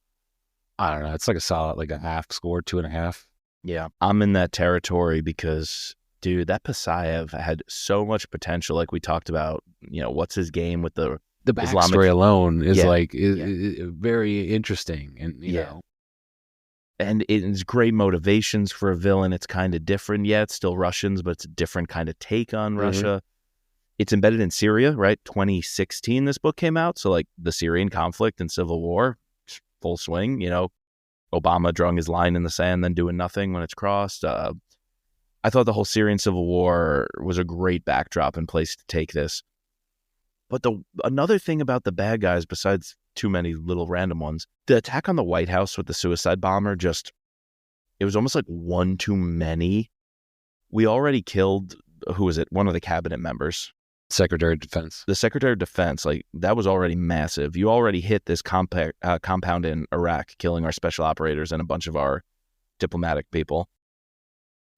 I don't know. It's like a solid, like a half score, 2.5. Yeah, I'm in that territory because, dude, that Pasayev had so much potential. Like we talked about, what's his game with the backstory alone is very interesting, and you know. And it's great motivations for a villain. It's kind of different. Yeah, it's still Russians, but it's a different kind of take on Russia. It's embedded in Syria, right? 2016, this book came out. So like the Syrian conflict and civil war, full swing, Obama drawing his line in the sand, then doing nothing when it's crossed. I thought the whole Syrian civil war was a great backdrop and place to take this. But another thing about the bad guys, besides too many little random ones, the attack on the White House with the suicide bomber, it was almost like one too many. We already killed, who was it? One of the cabinet members. Secretary of Defense. The Secretary of Defense, like that was already massive. You already hit this compound in Iraq, killing our special operators and a bunch of our diplomatic people.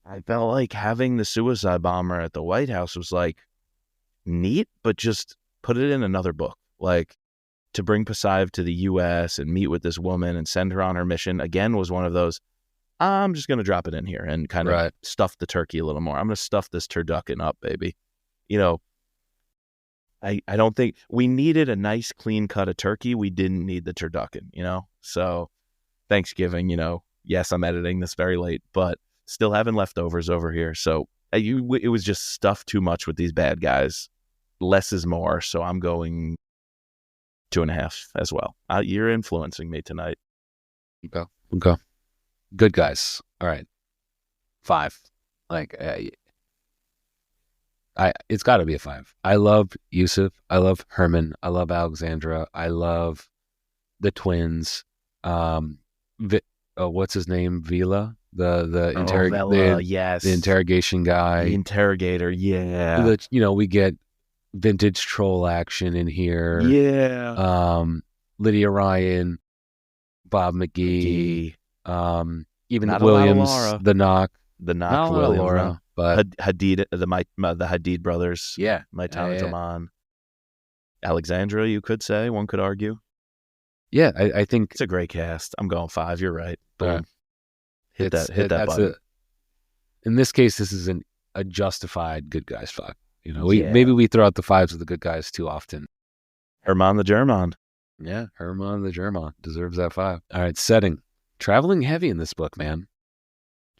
I felt like having the suicide bomber at the White House was like neat, but just put it in another book. Like to bring Pasayev to the U.S. and meet with this woman and send her on her mission again was one of those. I'm just going to drop it in here and kind of stuff the turkey a little more. I'm going to stuff this turducken up, baby. I don't think we needed a nice clean cut of turkey. We didn't need the turducken, So Thanksgiving, yes, I'm editing this very late, but still having leftovers over here. So it was just stuffed too much with these bad guys. Less is more. So I'm going 2.5 as well. You're influencing me tonight. Okay. Good guys. All right. 5. Like, it's got to be a 5. I love Yusuf. I love Herman. I love Alexandra. I love the twins. What's his name? Vila, the interrogation guy, the interrogator. Yeah. We get vintage troll action in here. Yeah. Lydia Ryan, Bob McGee. Even not Williams, the Knock Williams, Laura, but Hadid, the Hadid brothers. Yeah, Maitan Zaman. Alexandra, you could say, one could argue. Yeah, I think it's a great cast. I'm going 5. You're right. Boom. Hit that button. In this case, this is a justified good guys 5. Maybe we throw out the 5s of the good guys too often. Herman the German. Yeah, Herman the German deserves that 5. All right, setting. Traveling heavy in this book, man.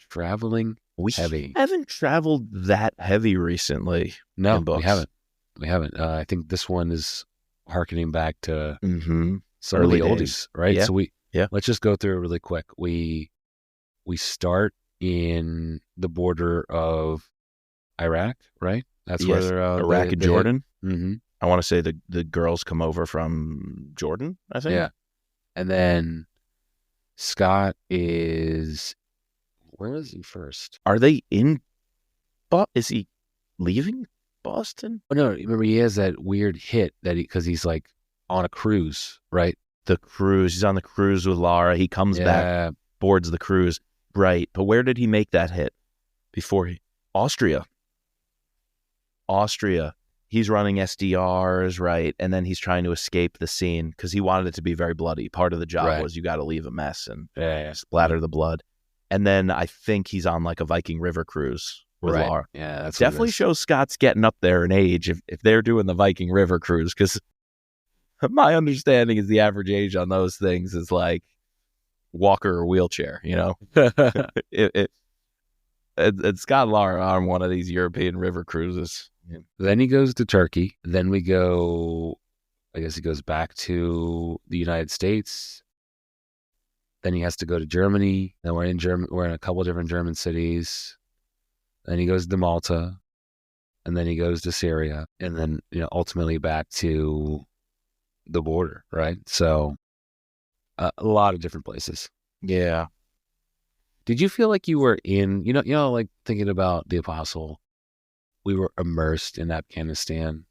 Traveling heavy. We haven't traveled that heavy recently. No, we haven't. I think this one is hearkening back to some early oldies, right? Yeah. So let's just go through it really quick. We start in the border of Iraq, right? That's where Iraq and Jordan. Mm-hmm. I want to say the girls come over from Jordan, I think. Yeah. And then Scott is, where is he first? Are they in, is he leaving Boston? Oh, no, remember he has that weird hit because he's like on a cruise, right? The cruise, he's on the cruise with Lara. He comes back, boards the cruise, right? But where did he make that hit before Austria. He's running SDRs, right? And then he's trying to escape the scene because he wanted it to be very bloody. Part of the job was you got to leave a mess and splatter the blood. And then I think he's on like a Viking River cruise with Lara. Yeah, that's definitely shows Scott's getting up there in age if they're doing the Viking River cruise, because my understanding is the average age on those things is like walker or wheelchair, And Scott and Lara are on one of these European river cruises. Yeah. Then he goes to Turkey. Then he goes back to the United States. Then he has to go to Germany. Then we're in a couple different German cities. Then he goes to Malta, and then he goes to Syria, and then ultimately back to the border, right? So a lot of different places. Yeah. Did you feel like you were in, like thinking about the Apostle, we were immersed in Afghanistan.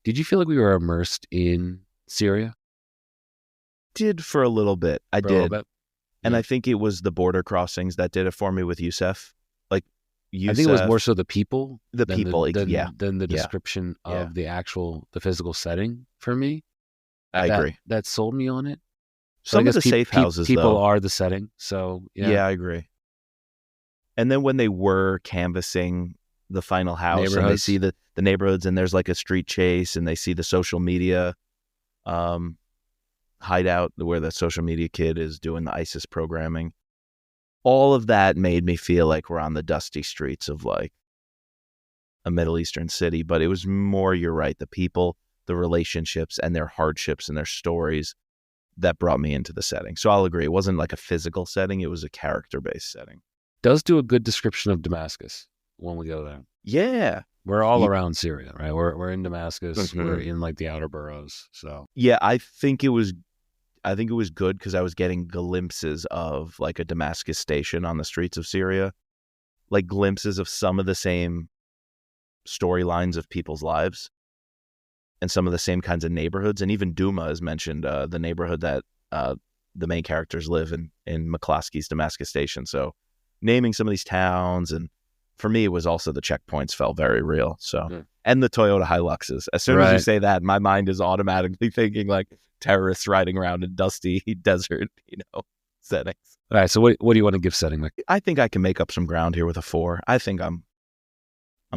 Did you feel like we were immersed in Syria? Did for a little bit. I did. And Yeah. I think it was the border crossings that did it for me with Yusef. Like, Yusef, I think it was more so the people. Than the description of the physical setting for me. I agree. That sold me on it. Some of the safe houses, people though, are the setting. So, yeah, I agree. And then when they were canvassing the final house and they see the neighborhoods and there's like a street chase and they see the social media hideout where the social media kid is doing the ISIS programming. All of that made me feel like we're on the dusty streets of like a Middle Eastern city. But it was more, you're right, the people, the relationships and their hardships and their stories that brought me into the setting. So I'll agree. It wasn't like a physical setting. It was a character-based setting. Does do a good description of Damascus when we go there. Yeah. We're all around Syria, right? We're in Damascus. Mm-hmm. We're in like the outer boroughs. So yeah, I think it was good because I was getting glimpses of like a Damascus station on the streets of Syria, like glimpses of some of the same storylines of people's lives and some of the same kinds of neighborhoods. And even Duma is mentioned, the neighborhood that the main characters live in McCloskey's Damascus station. So naming some of these towns, and for me, it was also the checkpoints felt very real. So, and the Toyota Hiluxes. As soon as you say that, my mind is automatically thinking like terrorists riding around in dusty desert, settings. All right. So what do you want to give setting? Like, I think I can make up some ground here with a 4. I think I'm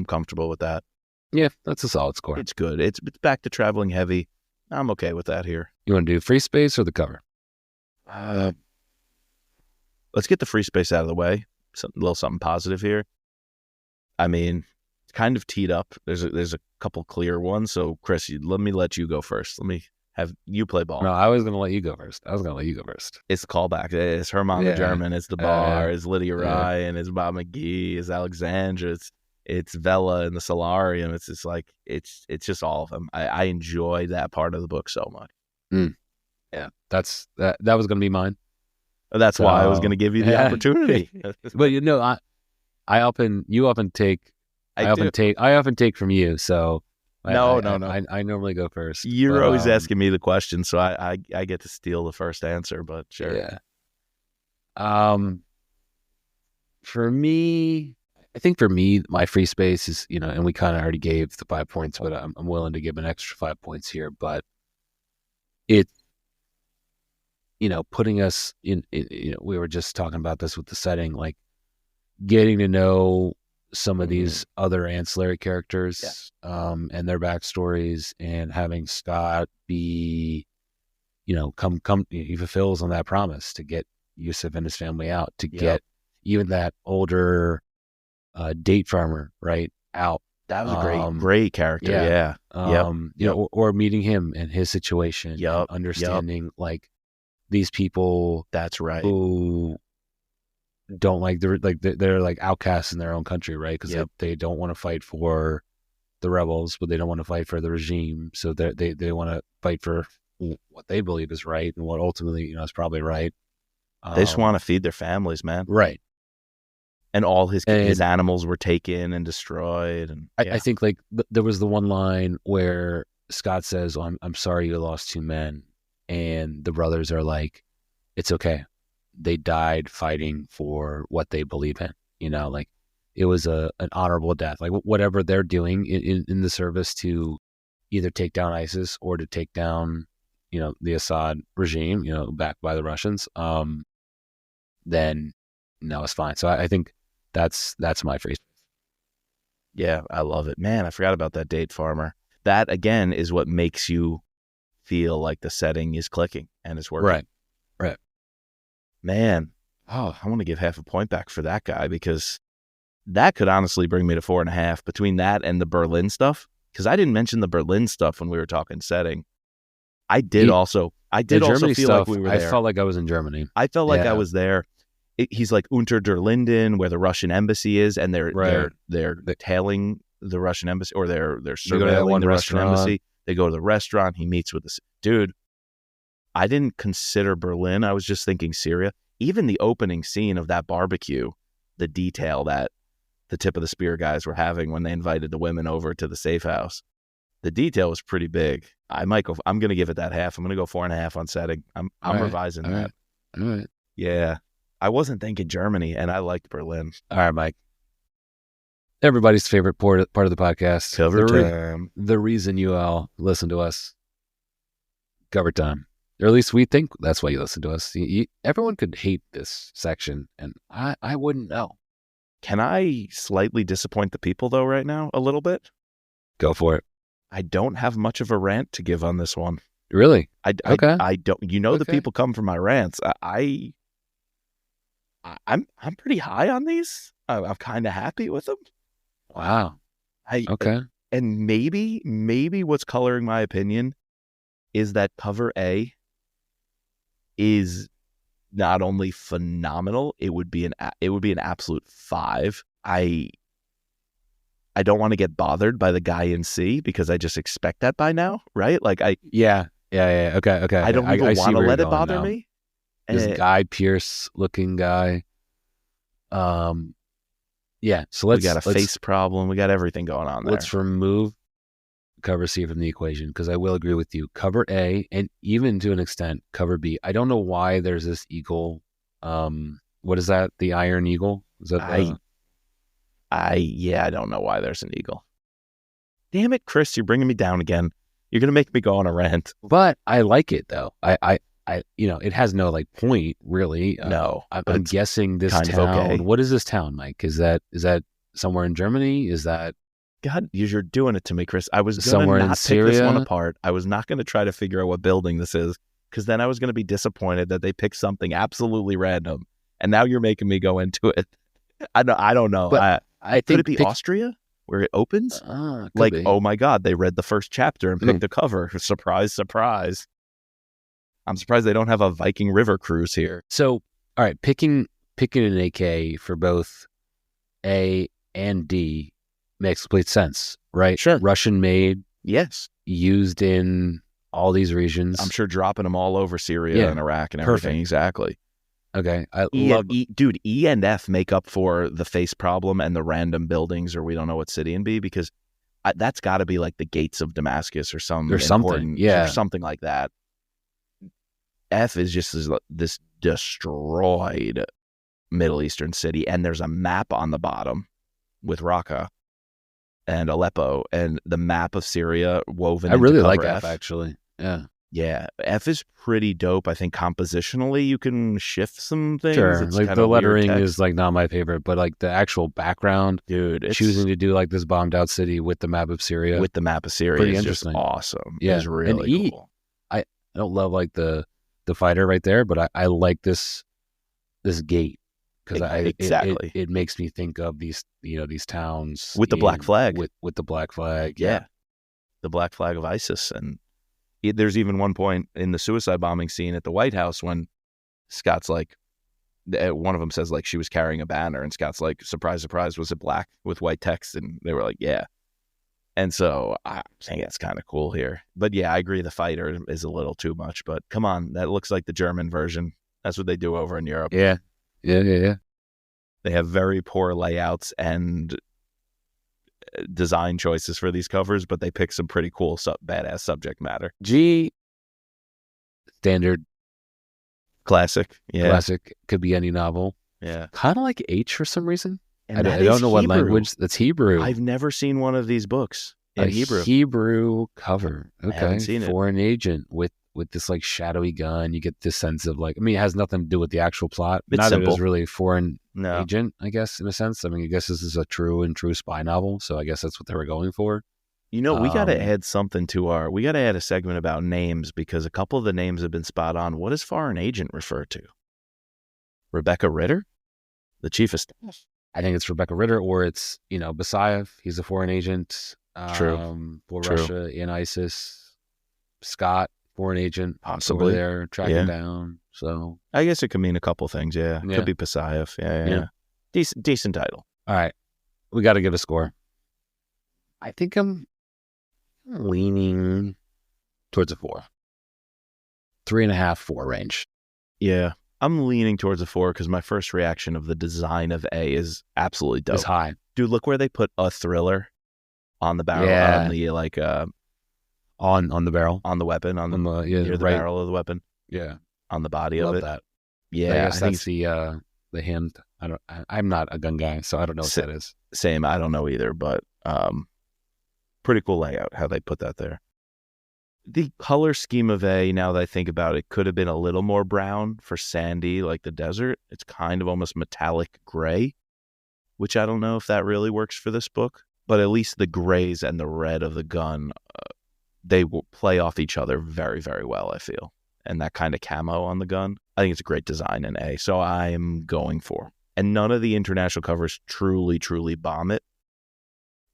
comfortable with that. Yeah, that's a solid score. It's good. It's back to traveling heavy. I'm okay with that here. You want to do free space or the cover? Let's get the free space out of the way. A little something positive here. I mean, it's kind of teed up. There's a couple clear ones. So, Chris, let me let you go first. Let me have you play ball. No, I was going to let you go first. It's the callback. It's Herman the German. It's the bar. It's Lydia Ryan. It's Bob McGee. It's Alexandra. It's Vela in the Solarium. It's just like it's just all of them. I enjoy that part of the book so much. Yeah, that was going to be mine. That's why I was going to give you the opportunity. But I often take from you. So no. I normally go first. You're always asking me the question, so I get to steal the first answer. But sure. Yeah. For me, I think my free space is and we kind of already gave the 5 points, but I'm willing to give an extra 5 points here. But it. Putting us in, we were just talking about this with the setting, like getting to know some of these other ancillary characters, and their backstories, and having Scott be, come, he fulfills on that promise to get Yusuf and his family out, to get even that older date farmer, right, out. That was a great character. Yeah. Or meeting him and his situation, and understanding like, these people, that's right, who don't they're like outcasts in their own country, right? Because they don't want to fight for the rebels, but they don't want to fight for the regime. So they want to fight for what they believe is right, and what ultimately is probably right. They just want to feed their families, man. Right. And all his animals were taken and destroyed. And I think like there was the one line where Scott says, I'm sorry you lost 2 men. And the brothers are like, it's okay. They died fighting for what they believe in. Like it was an honorable death. Like whatever they're doing in the service to either take down ISIS or to take down, the Assad regime, backed by the Russians, then it's fine. So I think that's my free space. Yeah, I love it. Man, I forgot about that date farmer. That, again, is what makes you feel like the setting is clicking and it's working. Right. Man, I want to give half a point back for that guy, because that could honestly bring me to 4.5 between that and the Berlin stuff. Because I didn't mention the Berlin stuff when we were talking setting. I I did the also Germany feel stuff, like we were I there. felt like I was in Germany. I felt like I was there. He's like Unter der Linden, where the Russian embassy is, and they're tailing the Russian embassy, or they're surveilling the Russian embassy. They go to the restaurant. He meets with this dude. I didn't consider Berlin. I was just thinking Syria. Even the opening scene of that barbecue, the detail that the tip of the spear guys were having when they invited the women over to the safe house, the detail was pretty big. I'm going to give it that half. I'm going to go 4.5 on setting. I'm revising that. All right. Yeah. I wasn't thinking Germany, and I liked Berlin. All right, Mike. Everybody's favorite part of the podcast. Cover time. The reason you all listen to us. Cover time. Or at least we think that's why you listen to us. Everyone could hate this section, and I wouldn't know. Can I slightly disappoint the people, though, right now? A little bit? Go for it. I don't have much of a rant to give on this one. Really? Okay. I don't. The people come from my rants. I'm pretty high on these. I'm kind of happy with them. Wow. Okay. And maybe what's coloring my opinion is that cover A is not only phenomenal, it would be an absolute 5. I don't want to get bothered by the guy in C because I just expect that by now, right? Like yeah. Okay. I don't even want to let it bother me. This Guy Pearce looking guy. Yeah. So we got a face problem. We got everything going on there. Let's remove cover C from the equation, because I will agree with you. Cover A, and even to an extent, cover B. I don't know why there's this eagle. What is that? The Iron Eagle? Is that I don't know why there's an eagle. Damn it, Chris, you're bringing me down again. You're gonna make me go on a rant. But I like it though. I it has no like point really. No, I'm guessing this town. Okay. What is this town, Mike? Is that somewhere in Germany? Is that? God, you're doing it to me, Chris. I was somewhere gonna not in Syria? Pick this one apart. I was not going to try to figure out what building this is, because then I was going to be disappointed that they picked something absolutely random. And now you're making me go into it. I don't know. But I think could it be Austria, where it opens? Like, oh my God, they read the first chapter and picked the cover. Surprise, surprise. I'm surprised they don't have a Viking River cruise here. So, all right, picking an AK for both A and D makes complete sense, right? Sure. Russian made. Yes. Used in all these regions. I'm sure dropping them all over Syria and Iraq and everything. Perfect. Exactly. Okay. Dude, E and F make up for the face problem and the random buildings, or we don't know what city and B, because that's got to be like the gates of Damascus or something. Or something like that. F is just this destroyed Middle Eastern city, and there's a map on the bottom with Raqqa and Aleppo and the map of Syria woven into really cover like F, actually. Yeah. F is pretty dope. I think compositionally you can shift some things. Sure. It's like the lettering is like not my favorite, but like the actual background, dude, choosing to do like this bombed out city with the map of Syria. With the map of Syria pretty is interesting. Just awesome. Yeah. It's really cool. I don't love like the fighter right there, but I like this gate. Because it makes me think of these towns with the black flag, with the black flag, the black flag of ISIS. And there's even one point in the suicide bombing scene at the White House when Scott's like, one of them says like she was carrying a banner, and Scott's like, surprise, surprise, was it black with white text? And they were like, yeah. And so I think that's kind of cool here. But yeah, I agree, the fighter is a little too much. But come on, that looks like the German version. That's what they do over in Europe. Yeah. They have very poor layouts and design choices for these covers, but they pick some pretty cool, badass subject matter. G, standard. Classic. Yeah. Classic. Could be any novel. Yeah. Kind of like H for some reason. And I don't know what language. That's Hebrew. I've never seen one of these books in Hebrew. Hebrew cover. Okay. I haven't seen it. Foreign agent with this like shadowy gun. You get this sense of like, I mean, it has nothing to do with the actual plot. It's Not simple. That it was really foreign agent, I guess, in a sense. I mean, I guess this is a true spy novel, so I guess that's what they were going for. We got to add something to we got to add a segment about names, because a couple of the names have been spot on. What does foreign agent refer to? Rebecca Ritter, the chief of staff. I think it's Rebecca Ritter, or it's Basayev. He's a foreign agent. True. For Russia in ISIS. Scot foreign agent, possibly there tracking down. So I guess it could mean a couple things. Yeah, could be Pasayev. Yeah. Decent title. All right, we got to give a score. I think I'm leaning towards a 4, 3.5, 4 range. Yeah, I'm leaning towards a 4 because my first reaction of the design of A is absolutely dope. It's high, dude. Look where they put a thriller on the barrel, on the on the barrel, on the weapon, on the the barrel of the weapon. Yeah, on the body of it. That. Yeah, I think it's the hand. I'm not a gun guy, so I don't know what that is. Same, I don't know either, but pretty cool layout how they put that there. The color scheme of A, now that I think about it, could have been a little more brown for sandy, like the desert. It's kind of almost metallic gray, which I don't know if that really works for this book. But at least the grays and the red of the gun, they will play off each other very, very well, I feel. And that kind of camo on the gun, I think it's a great design in A. So I'm going for. And none of the international covers truly, truly bomb it,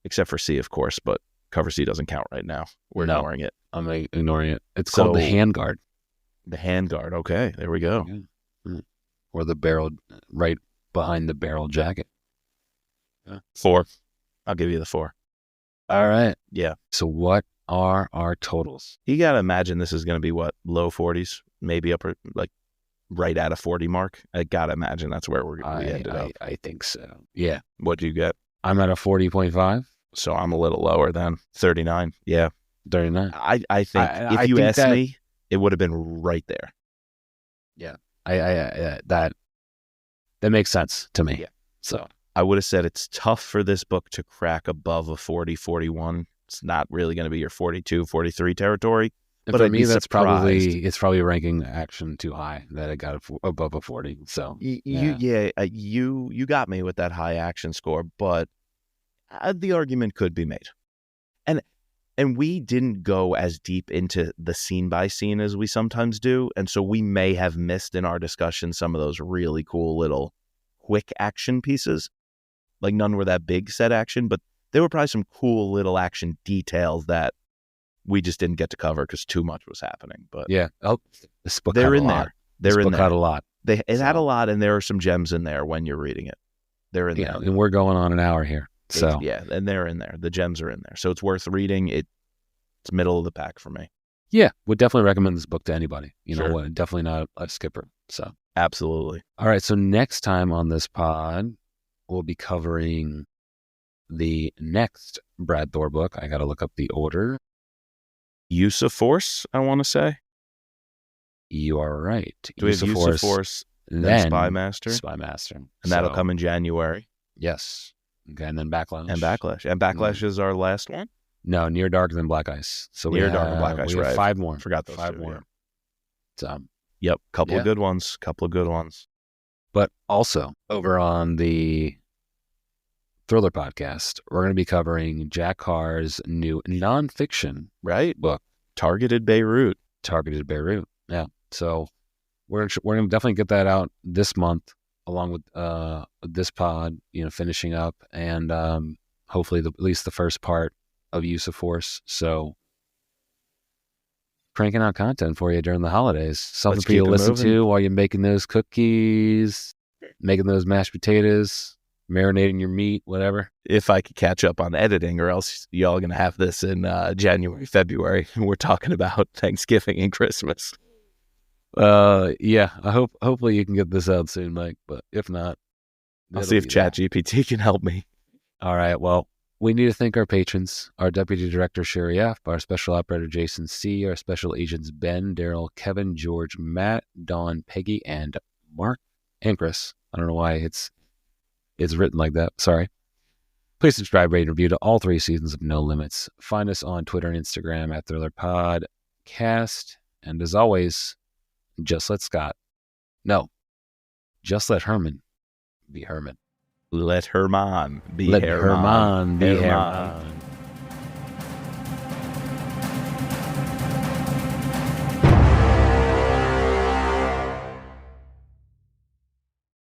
except for C, of course. But cover C doesn't count right now. We're ignoring it. I'm ignoring it. It's called the handguard. The handguard. Okay, there we go. Yeah. Or the barrel, right behind the barrel jacket. 4. I'll give you the 4. All right. Yeah. So what are our totals? You got to imagine this is going to be what? Low 40s, maybe upper, like right at a 40 mark. I got to imagine that's where we ended up. I think so. Yeah. What do you get? I'm at a 40.5. So I'm a little lower than 39. Yeah. 39. I think if you asked me, it would have been right there. Yeah. That makes sense to me. Yeah. So I would have said it's tough for this book to crack above a 40, 41. It's not really going to be your 42, 43 territory. And but for me, it's probably ranking action too high that it got above a 40. So you got me with that high action score, but the argument could be made. And we didn't go as deep into the scene by scene as we sometimes do. And so we may have missed in our discussion some of those really cool little quick action pieces. Like none were that big set action, but there were probably some cool little action details that we just didn't get to cover because too much was happening. But yeah, this book they're had in a there. lot. They're this in book there. Had a lot. It had a lot, and there are some gems in there when you're reading it. They're in there. And we're going on an hour here. So and they're in there. The gems are in there. So it's worth reading. It's middle of the pack for me. Yeah, would definitely recommend this book to anybody. Sure. Know, definitely not a skipper. So absolutely. All right. So next time on this pod, we'll be covering the next Brad Thor book. I got to look up the order. Use of Force, I want to say. You are right. Do we have Use of Force, then Spy Master? Spy Master. And that'll come in January. Yes. Okay, and then Backlash. And Backlash is our last one? No, Near Dark and Black Ice. So Near Dark and Black Ice, we have 5 more. Forgot those 5 two, more. Yeah. Yep, couple of good ones. But also, over on the Thriller podcast, we're going to be covering Jack Carr's new nonfiction book, Targeted Beirut. Yeah. So we're going to definitely get that out this month, along with this pod, finishing up, and hopefully at least the first part of Use of Force. So cranking out content for you during the holidays. Something for you to listen to while you're making those cookies, making those mashed potatoes, marinating your meat, whatever. If I could catch up on editing, or else y'all are going to have this in January, February. We're talking about Thanksgiving and Christmas. Yeah, hopefully you can get this out soon, Mike, but if not, I'll see if ChatGPT can help me. All right, well, we need to thank our patrons, our Deputy Director, Sherry F., our Special Operator, Jason C., our Special Agents, Ben, Daryl, Kevin, George, Matt, Dawn, Peggy, and Mark, and Chris. I don't know why it's written like that. Sorry. Please subscribe, rate, and review to all 3 seasons of No Limits. Find us on Twitter and Instagram at ThrillerPodcast. And as always, just let Herman be Herman. Let Herman be Let Herman. Herman be Herman.